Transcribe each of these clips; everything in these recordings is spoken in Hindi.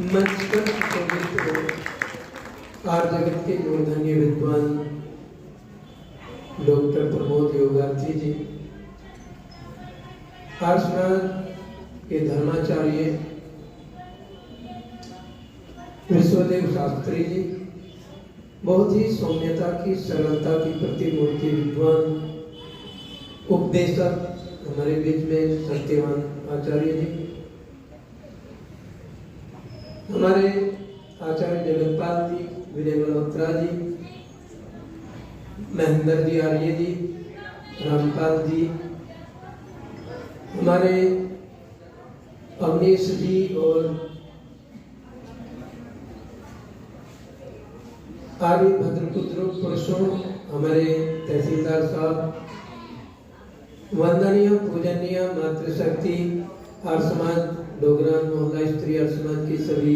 मंच पर आर जगत के मूर्धन्य विद्वान डॉक्टर प्रमोद योगार्थी जी, आर्षनाथ के धर्माचार्य विश्वदेव शास्त्री जी, बहुत ही सौम्यता की सरलता की प्रतिमूर्ति विद्वान उपदेशक हमारे बीच में सत्यवान आचार्य जी, हमारे आचार्य जगतपाल जी, विनय मल्होत्रा जी, महेंद्र जी आर्य जी, रामपाल जी, हमारे अवनीश जी और आर्य भद्रपुत्र पुरुषों, हमारे तहसीलदार साहब, वंदनीय पूजनीय मातृशक्ति आर्य समाज डोगरा मोहल्ला स्त्री आर्य समाज की सभी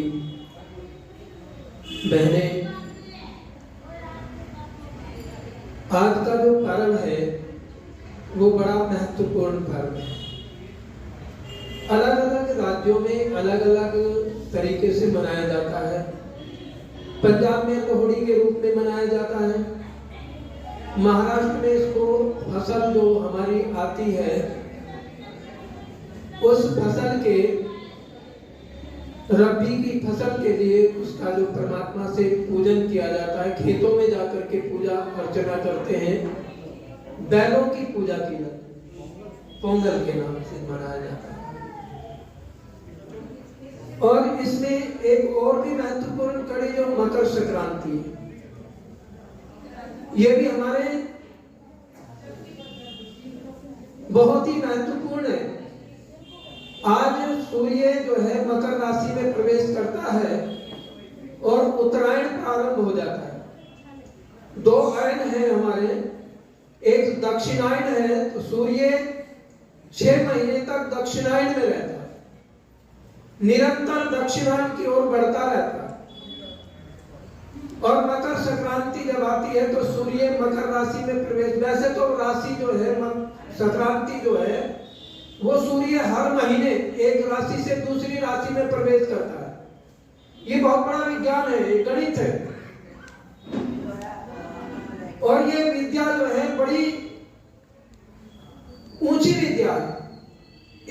बहनें, आज का जो पर्व है वो बड़ा महत्वपूर्ण पर्व है। अलग अलग राज्यों में अलग अलग तरीके से मनाया जाता है। पंजाब में लोहड़ी के रूप में मनाया जाता है। महाराष्ट्र में इसको फसल जो हमारी आती है उस फसल के रबी की फसल के लिए उसका जो परमात्मा से पूजन किया जाता है, खेतों में जाकर के पूजा अर्चना करते हैं, बैलों की पूजा की जाती है, पोंगल के नाम से मनाया जाता है। और इसमें एक और भी महत्वपूर्ण कड़ी जो मकर संक्रांति है, ये भी हमारे बहुत ही महत्वपूर्ण है। आज सूर्य जो है मकर राशि में प्रवेश करता है और उत्तरायण प्रारंभ हो जाता है। दो अयन है हमारे, एक दक्षिणायन है, तो सूर्य 6 महीने तक दक्षिणायन में रहता है, निरंतर दक्षिणायन की ओर बढ़ता रहता है। और मकर संक्रांति जब आती है तो सूर्य मकर राशि में प्रवेश, वैसे तो राशि जो है संक्रांति जो है वो सूर्य हर महीने एक राशि से दूसरी राशि में प्रवेश करता है। ये बहुत बड़ा विज्ञान है, ये गणित है। और ये विद्या जो है बड़ी ऊंची विद्या है।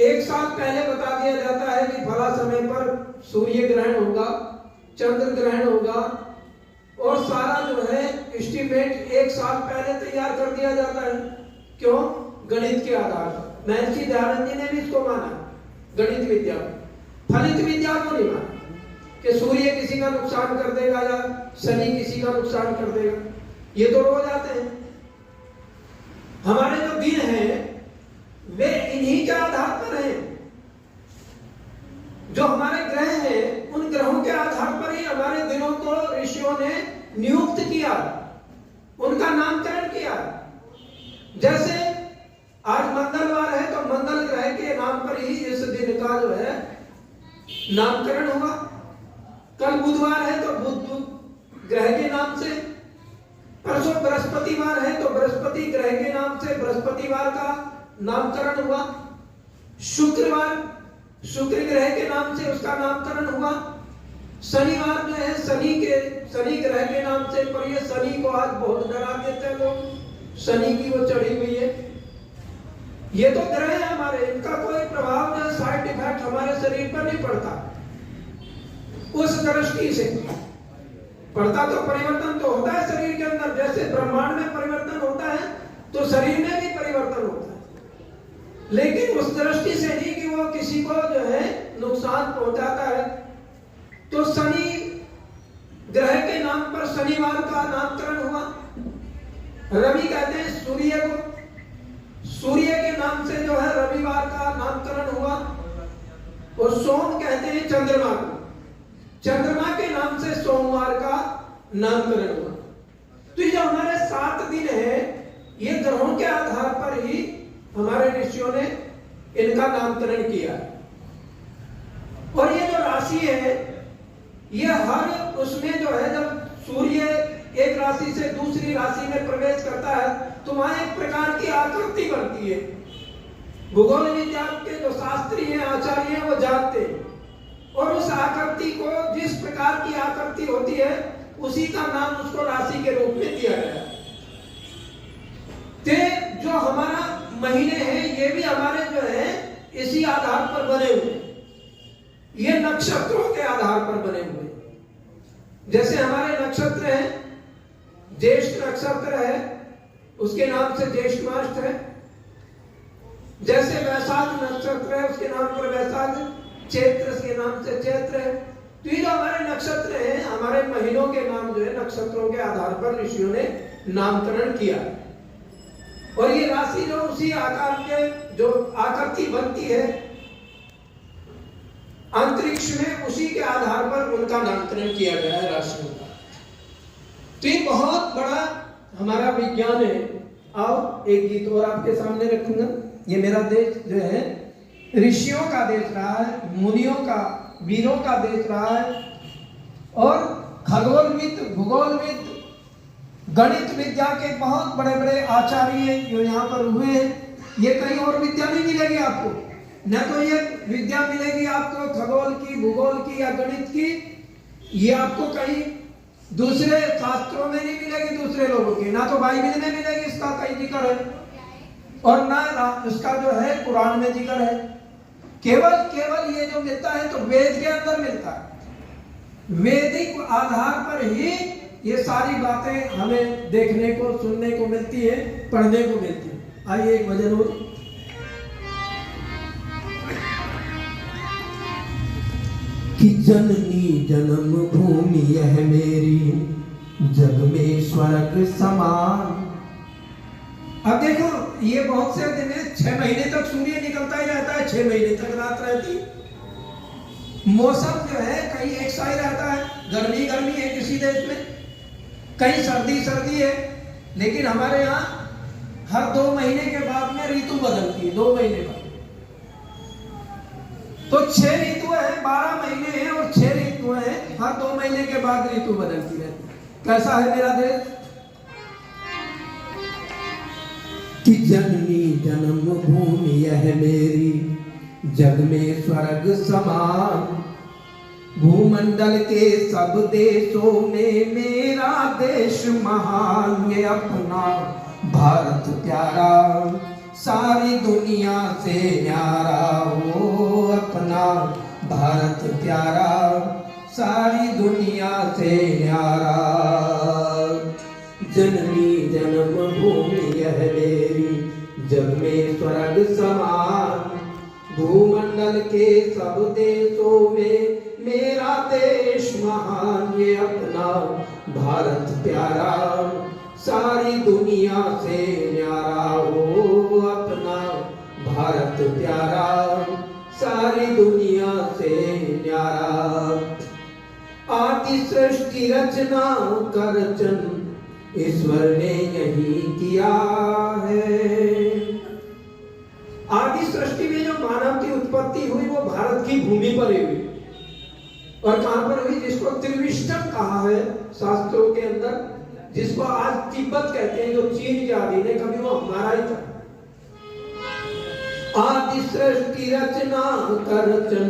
एक साल पहले बता दिया जाता है कि फला समय पर सूर्य ग्रहण होगा, चंद्र ग्रहण होगा, और सारा जो है एस्टीमेट एक साल पहले तैयार कर दिया जाता है। क्यों? गणित के आधार पर। महर्षि दयानंद जी ने भी इसको माना, गणित विद्या, फलित विद्या को नहीं माना कि सूर्य किसी का नुकसान कर देगा या शनि किसी का नुकसान कर देगा। ये तो रोज आते हैं। हमारे जो दिन हैं वे इन्हीं के आधार पर हैं। जो हमारे ग्रह हैं उन ग्रहों के आधार पर ही हमारे दिनों को ऋषियों ने नियुक्त किया, उनका नामकरण किया। जैसे आज मंगलवार है तो मंगल ग्रह के नाम पर ही इस दिन का जो है नामकरण होगा। कल बुधवार है तो बुध ग्रह के नाम से, परसों बृहस्पतिवार है तो बृहस्पति ग्रह के नाम से बृहस्पतिवार का नामकरण हुआ। शुक्रवार शुक्र ग्रह के नाम से उसका नामकरण हुआ। शनिवार जो है शनि ग्रह के नाम से, पर ये शनि को आज बहुत डरा देते हैं लोग, शनि की वो चढ़ी हुई है। ये तो ग्रह है हमारे, इनका कोई प्रभाव या साइड इफेक्ट हमारे शरीर पर नहीं पड़ता। उस दृष्टि से पड़ता तो परिवर्तन तो होता है शरीर के अंदर, जैसे ब्रह्मांड में परिवर्तन होता है तो शरीर में भी परिवर्तन होता है, लेकिन उस दृष्टि से नहीं कि वो किसी को जो है नुकसान पहुंचाता है। तो शनि ग्रह के नाम पर शनिवार का नामकरण हुआ। रवि कहते हैं सूर्य को, सूर्य के नाम से जो है रविवार का नामकरण हुआ। और सोम कहते हैं चंद्रमा को, चंद्रमा के नाम से सोमवार का नामकरण हुआ। तो ये जो हमारे 7 दिन है ये ग्रहों के आधार पर ही हमारे ऋषियों ने इनका नामकरण किया। और ये जो राशि है ये हर उसमें जो है जब सूर्य एक राशि से दूसरी राशि में प्रवेश करता है तो वहां एक प्रकार की आकृति बनती है। भूगोल विज्ञान के जो शास्त्री हैं, आचार्य हैं, वो जानते हैं। और उस आकृति माटी को जिस प्रकार की आकृति होती है उसी का नाम उसको राशि के रूप में दिया गया। ते जो हमारा महीने हैं ये भी हमारे जो है इसी आधार पर बने हुए, ये नक्षत्रों के आधार पर बने हुए। जैसे हमारे नक्षत्र हैं, ज्येष्ठ नक्षत्र है उसके नाम से ज्येष्ठ मास है, जैसे वैशाख नक्षत्र है उसके नाम पर वैशाख, चैत्र के नाम से चैत्र है। तो ये जो हमारे नक्षत्र हैं, हमारे महीनों के नाम जो है नक्षत्रों के आधार पर ऋषियों ने नामकरण किया। और ये राशि जो उसी आकार के जो आकृति बनती है अंतरिक्ष में, उसी के आधार पर उनका नामकरण किया गया है राशियों का। तो ये बहुत बड़ा हमारा विज्ञान है। आओ एक गीत और आपके सामने रखूंगा। ये मेरा देश जो है ऋषियों का देश रहा है, मुनियों का, वीरों का देश रहा है, और खगोलविद, भूगोलविद, गणित विद्या के बहुत बड़े बड़े आचार्य जो यहाँ पर हुए हैं। ये कहीं और विद्या नहीं मिलेगी आपको, न तो ये विद्या मिलेगी आपको खगोल की, भूगोल की या गणित की, ये आपको कहीं दूसरे शास्त्रों में नहीं मिलेगी दूसरे लोगों की, ना तो बाइबल में मिलेगी इसका कहीं जिक्र है, और ना इसका जो है कुरान में जिक्र है। केवल ये जो मिलता है तो वेद के अंदर मिलता है। वैदिक आधार पर ही ये सारी बातें हमें देखने को, सुनने को मिलती है, पढ़ने को मिलती है। आइए एक भजन हो। कि जननी जन्म भूमि यह मेरी, जग में स्वर्ग समान। अब देखो ये बहुत से दिन है, 6 महीने तक सूर्य निकलता ही रहता है, 6 महीने तक रात रहती। मौसम जो है कहीं एक सा ही रहता है, गर्मी गर्मी है किसी देश में, कहीं सर्दी सर्दी है। लेकिन हमारे यहाँ हर 2 महीने के बाद में ऋतु बदलती है, 2 महीने बाद। तो 6 ऋतु है, 12 महीने हैं और 6 ऋतु है, हर 2 महीने के बाद ऋतु बदलती रहती है। कैसा है मेरा देश? कि जननी जन्म भूमि यह मेरी, जग में स्वर्ग समान। भूमंडल के सब देशों में मेरा देश महान। ये अपना भारत प्यारा, सारी दुनिया से न्यारा। हो अपना भारत प्यारा, सारी दुनिया से न्यारा। जननी जन्म भूमि यह मेरी, जग में स्वर्ग समान। भूमंडल के सब देशों में मेरा देश महान। ये अपना भारत प्यारा, सारी दुनिया से न्यारा। हो अपना भारत प्यारा, सारी दुनिया से न्यारा। आदि सृष्टि रचना का रचन ईश्वर ने यही किया है। आदि सृष्टि में जो मानव की उत्पत्ति हुई वो भारत की भूमि पर ही हुई। और कहां पर हुई? जिसको त्रिविष्टम कहा है शास्त्रों के अंदर, जिसको आज तिब्बत कहते हैं, जो चीन के अधीन है, कभी वो हमारा ही था। आदि सृष्टि रचना का रचन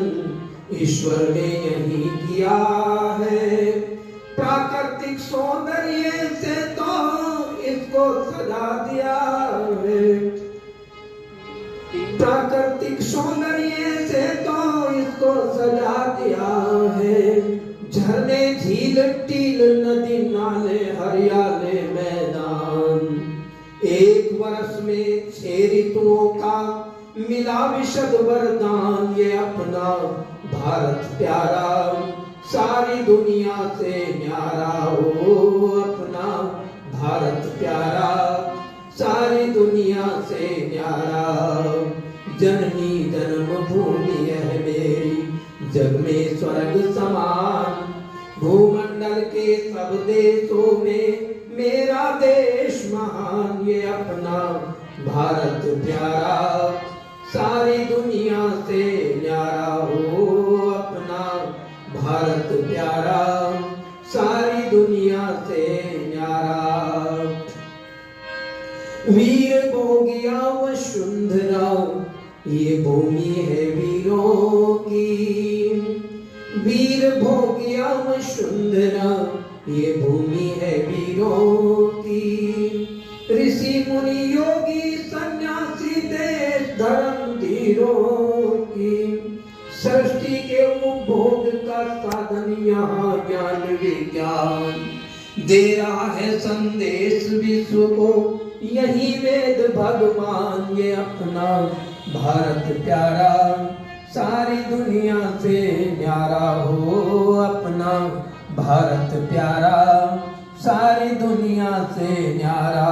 ईश्वर ने यही किया है। प्राकृतिक सौंदर्य से तो इसको सजा दिया है। प्राकृतिक सौंदर्य से तो इसको सजा दिया है। झरने, झील, टील, नदी, नाले, हरियाले मैदान। एक वर्ष में 6 ऋतुओं का मिला विशद वरदान। ये अपना भारत प्यारा, सारी दुनिया से न्यारा। हो अपना भारत प्यारा, सारी दुनिया से न्यारा। जननी जन्म भूमि यह मेरी, जग में स्वर्ग समान। भूमंडल के सब देशों में मेरा देश महान। ये अपना भारत प्यारा, सारी दुनिया से न्यारा। हो अपना भारत प्यारा, सारी दुनिया से न्यारा। वीर भोगिया वसुंधरा, ये भूमि है वीरों की। वीर भोगियम सुंदरा, ये भूमि है वीरों की। ऋषि मुनि योगी सन्यासी देश धर्म धीरों की। सृष्टि के उपभोग का साधन यहाँ ज्ञान विज्ञान। दे रहा है संदेश विश्व को यही वेद भगवान। ये अपना भारत प्यारा, सारी दुनिया से न्यारा हो। अपना भारत प्यारा, सारी दुनिया से न्यारा।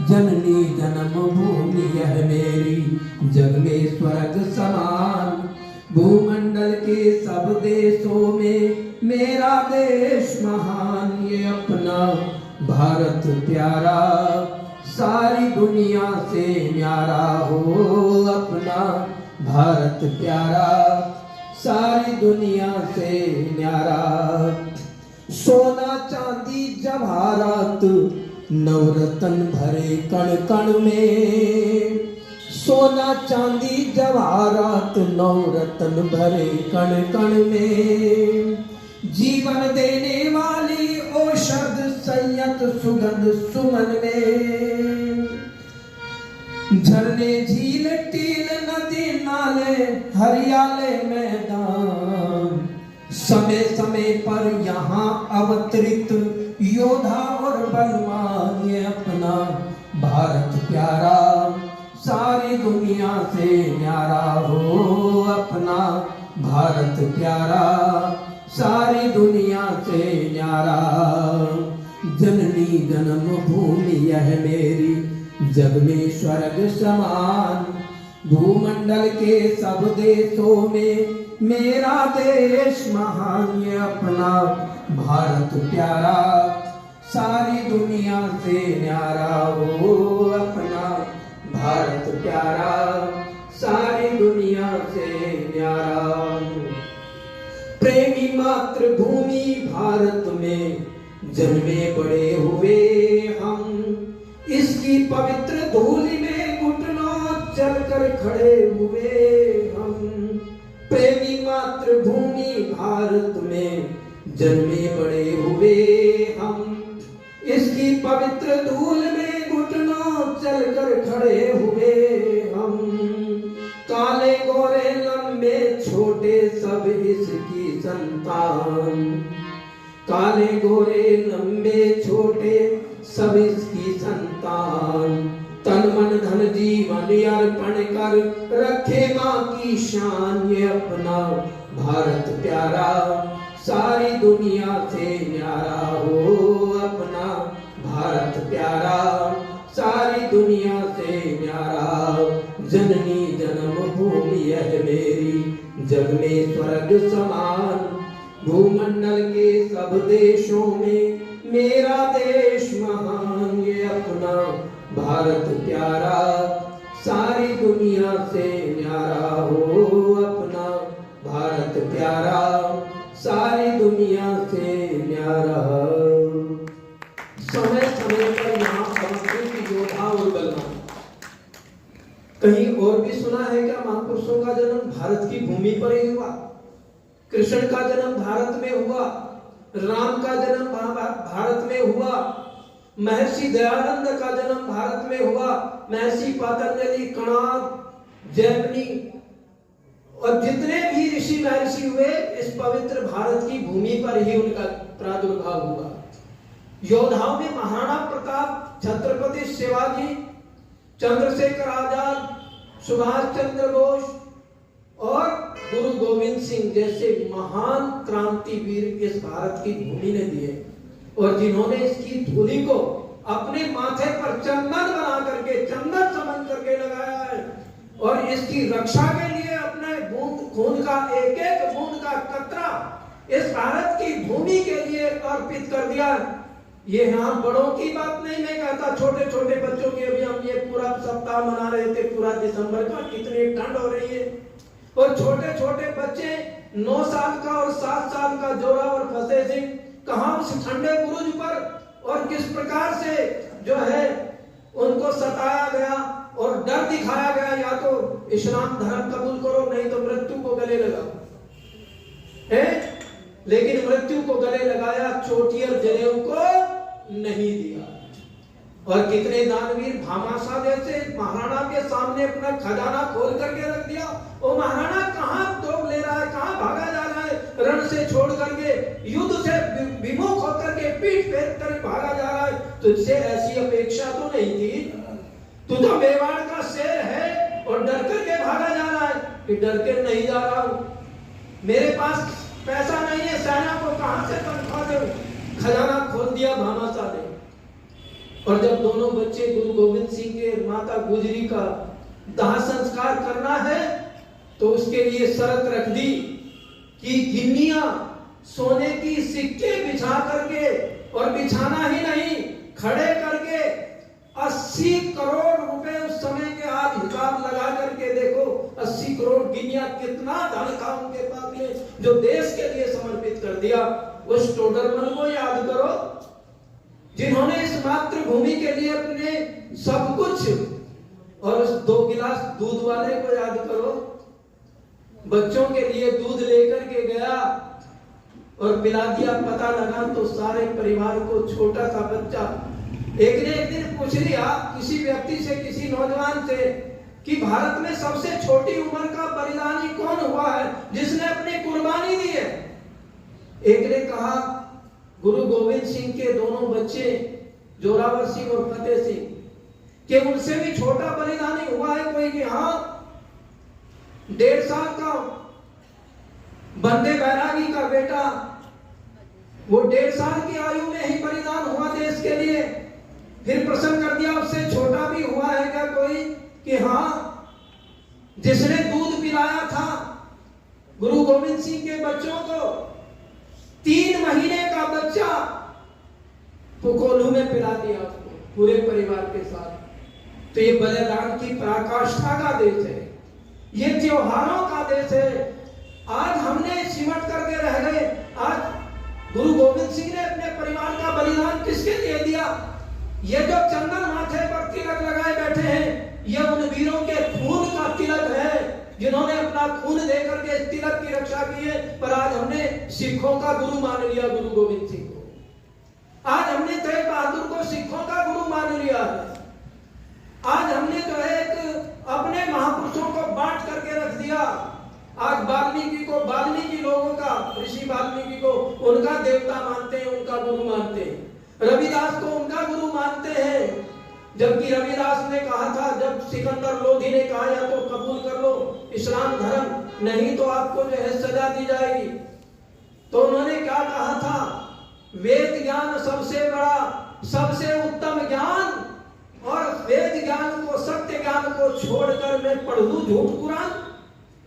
जननी जन्मभूमि यह मेरी, जग में स्वर्ग समान। भूमंडल के सब देशों में मेरा देश महान। ये अपना भारत प्यारा, सारी दुनिया से न्यारा हो। अपना भारत प्यारा, सारी दुनिया से न्यारा। सोना चांदी जवाहरात नवरत्न भरे कण कण में। सोना चांदी जवाहरात नवरत्न भरे कण कण में। जीवन देने वाली औषध संयत सुगंध सुमन में। झरने झील टील नदी नाले हरियाले मैदान। समय समय पर यहाँ अवतरित योद्धा और बलवान। ये अपना भारत प्यारा, सारी दुनिया से न्यारा हो। अपना भारत प्यारा, सारी दुनिया से न्यारा। जननी जन्मभूमि यह मेरी, जग में स्वर्ग समान। भूमंडल के सब देशों में मेरा देश महान। ये अपना भारत प्यारा, सारी दुनिया से न्यारा हो। अपना भारत प्यारा, सारी दुनिया से न्यारा। प्रेमी मातृभूमि भारत में जन्मे बड़े हुए हम। इसकी पवित्र धूलि में घुटनों चलकर खड़े हुए हम। प्रेमी मातृभूमि भारत में जन्मे बड़े हुए हम। इसकी पवित्र धूल में घुटनों चलकर खड़े हुए हम। काले गोरे लंबे छोटे सब इसकी संतान। काले गोरे लंबे छोटे सब इसकी संतान। तन मन धन जीवन अर्पण कर रखे माँ की शान। ये अपना भारत प्यारा, सारी दुनिया से न्यारा हो। अपना भारत प्यारा, सारी दुनिया से न्यारा। जननी जन्मभूमि यह मेरी, जग में स्वर्ग समान। भूमंडल के सब देशों में मेरा देश महान। ये अपना भारत प्यारा, सारी दुनिया से न्यारा हो। अपना भारत प्यारा, सारी दुनिया से न्यारा। समय समय पर यहाँ संस्कृत योद्धा और बलवान। कहीं और भी सुना है क्या महापुरुषों का जन्म भारत की भूमि पर ही हुआ? कृष्ण का जन्म भारत में हुआ, राम का जन्म भारत में हुआ, महर्षि दयानंद का जन्म भारत में हुआ, महर्षि पतंजलि, कणाद, जैमिनी और जितने भी ऋषि महर्षि हुए इस पवित्र भारत की भूमि पर ही उनका प्रादुर्भाव हुआ। योद्धाओं में महाराणा प्रताप, छत्रपति शिवाजी, चंद्रशेखर आजाद, सुभाष चंद्र बोस और गुरु गोविंद सिंह जैसे महान क्रांतिवीर इस भारत की भूमि ने दिए। और जिन्होंने इसकी धूलि को अपने माथे पर चंदन बना करके, चंदन समझ करके लगाया है और इसकी रक्षा के लिए अपने बूंद खून का एक एक बूंद का कतरा इस भारत की भूमि के लिए अर्पित कर दिया। ये यहाँ बड़ों की बात नहीं मैं कहता, छोटे छोटे बच्चों की। अभी हम ये पूरा सप्ताह मना रहे थे, पूरा दिसंबर का, कितनी ठंड हो रही है और छोटे छोटे बच्चे 9 साल का और 7 साल का जोरा और फतेह सिंह कहां उस ठंडे बुरुज पर और किस प्रकार से जो है उनको सताया गया और डर दिखाया गया, या तो इस्लाम धर्म कबूल करो नहीं तो मृत्यु को गले लगाओ। लेकिन मृत्यु को गले लगाया, चोटी और जनेऊ को नहीं दिया। और कितने दानवीर भामाशाह जैसे महाराणा के सामने अपना खजाना खोल करके रख दिया। वो महाराणा कहां दौड़ ले रहा है, कहां भागा जा रहा है, रण से छोड़ करके, युद्ध से विमुख होकर के पीठ फेर कर भागा जा रहा है। तुझसे ऐसी अपेक्षा तो नहीं थी, तू तो मेवाड़ का शेर है और डर करके भागा जा रहा है। कि डर के नहीं जा रहा हूं, मेरे पास पैसा नहीं है, सेना को कहां से तनख्वाह दूं। खजाना खोल दिया भामाशाह ने। और जब दोनों बच्चे गुरु गोविंद सिंह के माता गुजरी का दाह संस्कार करना है तो उसके लिए शर्त रख दी कि गिन्नियां सोने की सिक्के बिछा करके, और बिछाना ही नहीं, खड़े करके 80 करोड़ रुपए उस समय के आज हिसाब लगा करके देखो, 80 करोड़ गिन्नियां कितना धन था उनके पास में जो देश के लिए समर्पित कर दिया। उस टोडरमल को याद करो जिन्होंने इस मातृभूमि के लिए अपने सब कुछ, और उस 2 गिलास दूध वाले को याद करो, बच्चों के लिए दूध लेकर के गया और पिला दिया। पता लगा तो सारे परिवार को, छोटा सा बच्चा एक ने एक दिन पूछ लिया किसी व्यक्ति से, किसी नौजवान से कि भारत में सबसे छोटी उम्र का बलिदानी कौन हुआ है जिसने अपनी कुर्बानी दी है। एक ने कहा गुरु गोविंद सिंह के दोनों बच्चे जोरावर सिंह और फतेह सिंह, कि उनसे भी छोटा बलिदानी हुआ है कोई? कि हाँ, 1.5 साल का बंदे बैरागी का बेटा, वो 1.5 साल की आयु में ही बलिदान हुआ देश के लिए। फिर प्रश्न कर दिया उससे छोटा भी हुआ है क्या कोई? कि हाँ, जिसने दूध पिलाया था गुरु गोविंद सिंह के बच्चों को, 3 महीने का बच्चा कोल्हू में पिला दिया उसको पूरे परिवार के साथ। तो ये बलिदान की पराकाष्ठा का देश है, ये त्योहारों का देश है। आज हमने सिमट करके रह गए। आज गुरु गोविंद सिंह ने अपने परिवार का बलिदान किसके लिए दिया? ये जो चंदन माथे पर तिलक लगाए बैठे हैं, ये उन वीरों के खून का तिलक है जिन्होंने अपना खून देकर के तिलक की रक्षा की है। पर आज हमने सिखों का गुरु मान लिया गुरु गोविंद सिंह को। आज हमने तेग बहादुर को सिखों का गुरु मान लिया है। आज हमने जो है अपने महापुरुषों को बांट करके रख दिया। आज वाल्मीकि को, वाल्मीकि लोगों का, ऋषि वाल्मीकि को उनका देवता मानते हैं, उनका गुरु मानते हैं। रविदास को उनका गुरु मानते हैं, जबकि रविदास ने कहा था, जब सिकंदर लोधी ने कहा या तो कबूल कर लो इस्लाम धर्म, नहीं तो आपको जो है सजा दी जाएगी, तो उन्होंने क्या कहा था? वेद ज्ञान सबसे बड़ा, सबसे उत्तम ज्ञान, और वेद ज्ञान को, सत्य ज्ञान को छोड़कर मैं पढ़ लूं झूठ कुरान,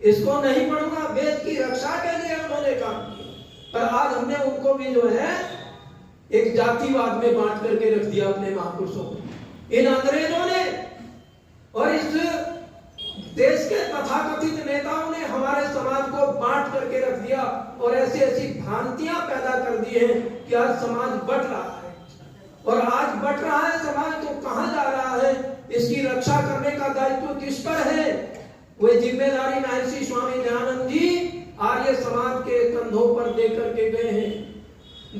इसको नहीं पढ़ूंगा। वेद की रक्षा के लिए उन्होंने काम किया। पर आज हमने उनको भी जो है एक जातिवाद में बांट करके रख दिया अपने महापुरुषों को, इन अंग्रेजों ने। और इस देश के तथाकथित नेताओं ने हमारे समाज को बांट करके रख दिया और ऐसी ऐसी भ्रांतियां पैदा कर दी हैं कि आज समाज बट रहा है। और आज बट रहा है समाज, तो कहां जा रहा है? इसकी रक्षा करने का दायित्व किस पर है? वह जिम्मेदारी महर्षि स्वामी दयानंद जी आर्य समाज के कंधों पर दे करके गए हैं।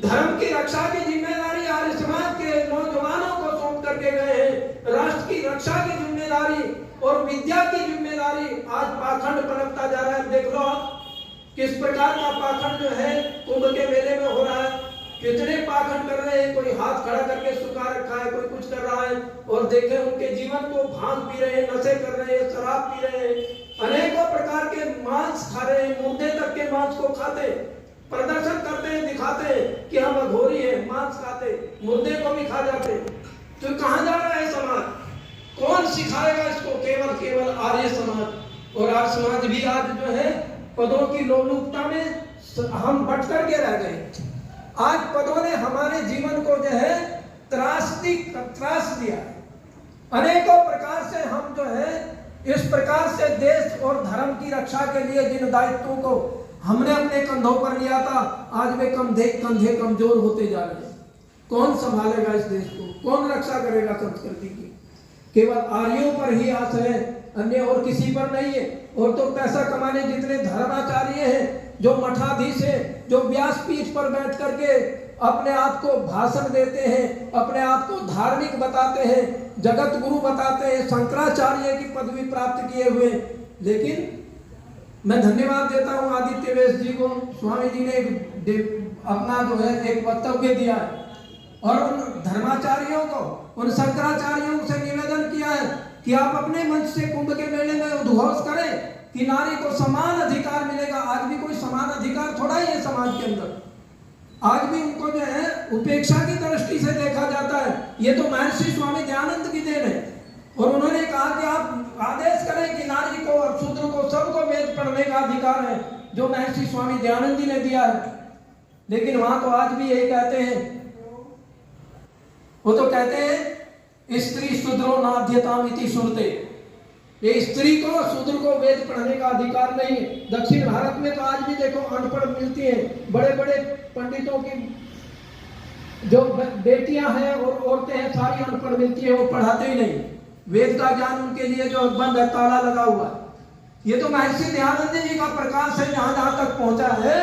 धर्म की रक्षा की जिम्मेदारी आर्य समाज के नौजवानों को सौंप करके गए हैं। राष्ट्र की रक्षा की जिम्मेदारी और विद्या की जिम्मेदारी आज पाखंड पनपता जा रहा है। देख लो आप किस प्रकार का पाखंड जो है कुंभ के मेले में हो रहा है। कितने पाखंड कर रहे हैं, कोई हाथ खड़ा करके सुखा रखा है, कोई कुछ कर रहा है, और देखें उनके जीवन को भांग पी रहे हैं, नशे कर रहे हैं, शराब पी रहे हैं, अनेकों प्रकार के मांस खा रहे हैं, मुर्दे तक के मांस को खाते, प्रदर्शन करते हैं, दिखाते हैं कि हम अघोरी हैं, मांस खाते, मुर्दे को भी खा जाते। तो कहां जा रहा है समाज? कौन सिखाएगा इसको? केवल केवल आर्य समाज। और आर्य समाज भी आज जो है पदों की लोलुपता में हम भटक के रह गए। आज पदों ने हमारे जीवन को जो है त्रास दिया। अनेकों प्रकार से हम जो है इस प्रकार से देश और धर्म की रक्षा के लिए जिन दायित्वों को हमने अपने कंधों पर लिया था, आज वे कंधे कमजोर होते जा रहे हैं। कौन संभालेगा इस देश को? कौन रक्षा करेगा संस्कृति की? केवल आर्यों पर ही आस है, अन्य और किसी पर नहीं है। और तो पैसा कमाने जितने धर्माचार्य हैं जो मठाधीश है, जो व्यासपीठ पर बैठ करके अपने आप को भाषण देते हैं, अपने आप को धार्मिक बताते हैं, जगत गुरु बताते हैं, शंकराचार्य की पदवी प्राप्त किए हुए। लेकिन मैं धन्यवाद देता हूं आदित्य वेश जी को, स्वामी जी ने अपना जो है एक वक्तव्य दिया है और उन धर्माचार्यों को, उन शंकराचार्यों से निवेदन किया है कि आप अपने मंच से कुंभ के मेले में उद्घोष करें कि नारी को समान अधिकार मिलेगा। आज भी कोई समान अधिकार थोड़ा ही है समाज के अंदर, आज भी उनको जो है उपेक्षा की दृष्टि से देखा जाता है। ये तो महर्षि स्वामी दयानंद की देन है। और उन्होंने कहा कि आप आदेश करें कि नारी को और शूद्र को सबको वेद पढ़ने का अधिकार है, जो महर्षि स्वामी दयानंद जी ने दिया है। लेकिन वहां तो आज भी यही कहते हैं, वो तो कहते हैं स्त्री शूद्रो नाध्यतामिति सुरते, ये स्त्री को शूद्र को वेद पढ़ने का अधिकार नहीं है। दक्षिण भारत में तो आज भी देखो अनपढ़ मिलती हैं, बड़े बड़े पंडितों की जो बेटियां हैं और औरतें हैं सारी अनपढ़ मिलती है, वो पढ़ाते ही नहीं। वेद का ज्ञान उनके लिए जो बंद है, ताला लगा हुआ है। ये तो महर्षि दयानंद जी का प्रकाश है, जहां जहां तक पहुंचा है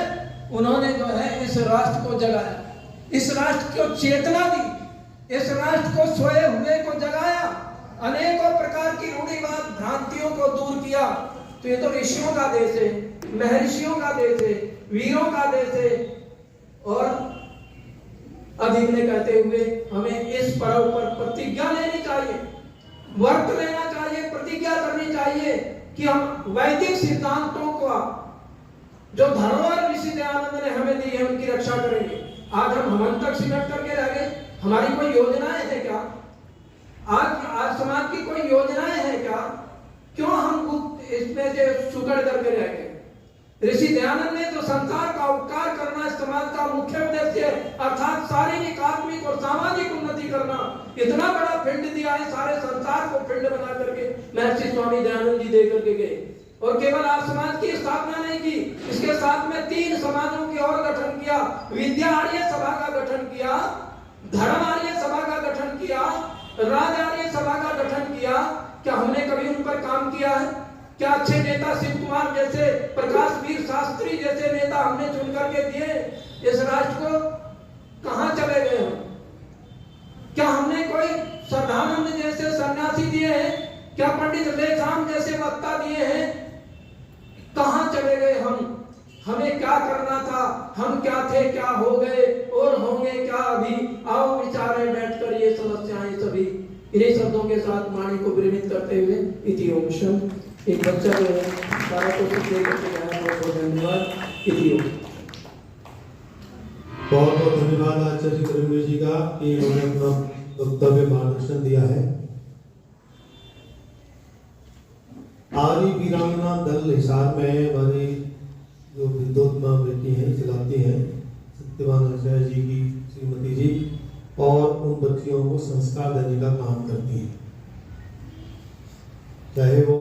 उन्होंने जो है इस राष्ट्र को जगाया, इस राष्ट्र को चेतना दी, इस राष्ट्र को सोए हुए को जगाया, अनेकों प्रकार की रूढ़िवाद भ्रांतियों को दूर किया। तो ये तो ऋषियों का देश है, महर्षियों का देश है, वीरों का देश है। और अधिक ने कहते हुए हमें इस पर्व पर प्रतिज्ञा लेनी चाहिए, व्रत लेना चाहिए, प्रतिज्ञा करनी चाहिए कि हम वैदिक सिद्धांतों को, जो धरोहर ऋषि दयानंद ने हमें दी है, उनकी रक्षा करेंगे। आज हम हमन तक सिमट करके रह गए, हमारी कोई योजनाएं है क्या? आज समाज की कोई योजनाएं हैं क्या? क्यों हम इसमें से सुकड़ करके रह गए? ऋषि दयानंद ने जो संसार का उपकार करना समाज का मुख्य उद्देश्य है, अर्थात शारीरिक, आत्मिक और सामाजिक उन्नति करना, इतना बड़ा पिंड दिया है, सारे संसार को पिंड बना करके महर्षि स्वामी दयानंद जी दे करके गए। और केवल आज समाज की स्थापना नहीं की, इसके साथ में 3 समाजों की और गठन किया। विद्या आर्य सभा का गठन किया, धर्म आर्य सभा का गठन किया, राज आर्य सभा का गठन किया। क्या हमने कभी उन पर काम किया है? क्या अच्छे नेता शिव कुमार जैसे, प्रकाश वीर शास्त्री जैसे नेता हमने चुन करके दिए इस राष्ट्र को? कहां चले गए हम? क्या हमने कोई श्रद्धानंद जैसे सन्यासी दिए हैं? क्या पंडित लेखाम जैसे वक्ता दिए हैं? कहां चले गए हम? हमें क्या करना था? हम क्या थे, क्या हो गए और होंगे क्या अभी? आओ विचारें बैठकर ये समस्याएं सभी। इन्हीं शब्दों के साथ वाणी को विरमित करते हुए इति ओम शम। एक बच्चा जो है सारा को लेकर के आया, बहुत बहुत धन्यवाद। इति ओम। बहुत बहुत धन्यवाद आचार्य करीमवीर जी का कि उन्होंने अपना वक्तव्य मार्गदर्शन दिया है। आर्य वीरांगना दल हिसार में हमारी जो विद्वत्मा बेटी हैं, चलाती हैं, सत्यवान आचार्य जी की श्रीमती जी, और उन बच्चियों को संस्कार देने का काम करती हैं, चाहे वो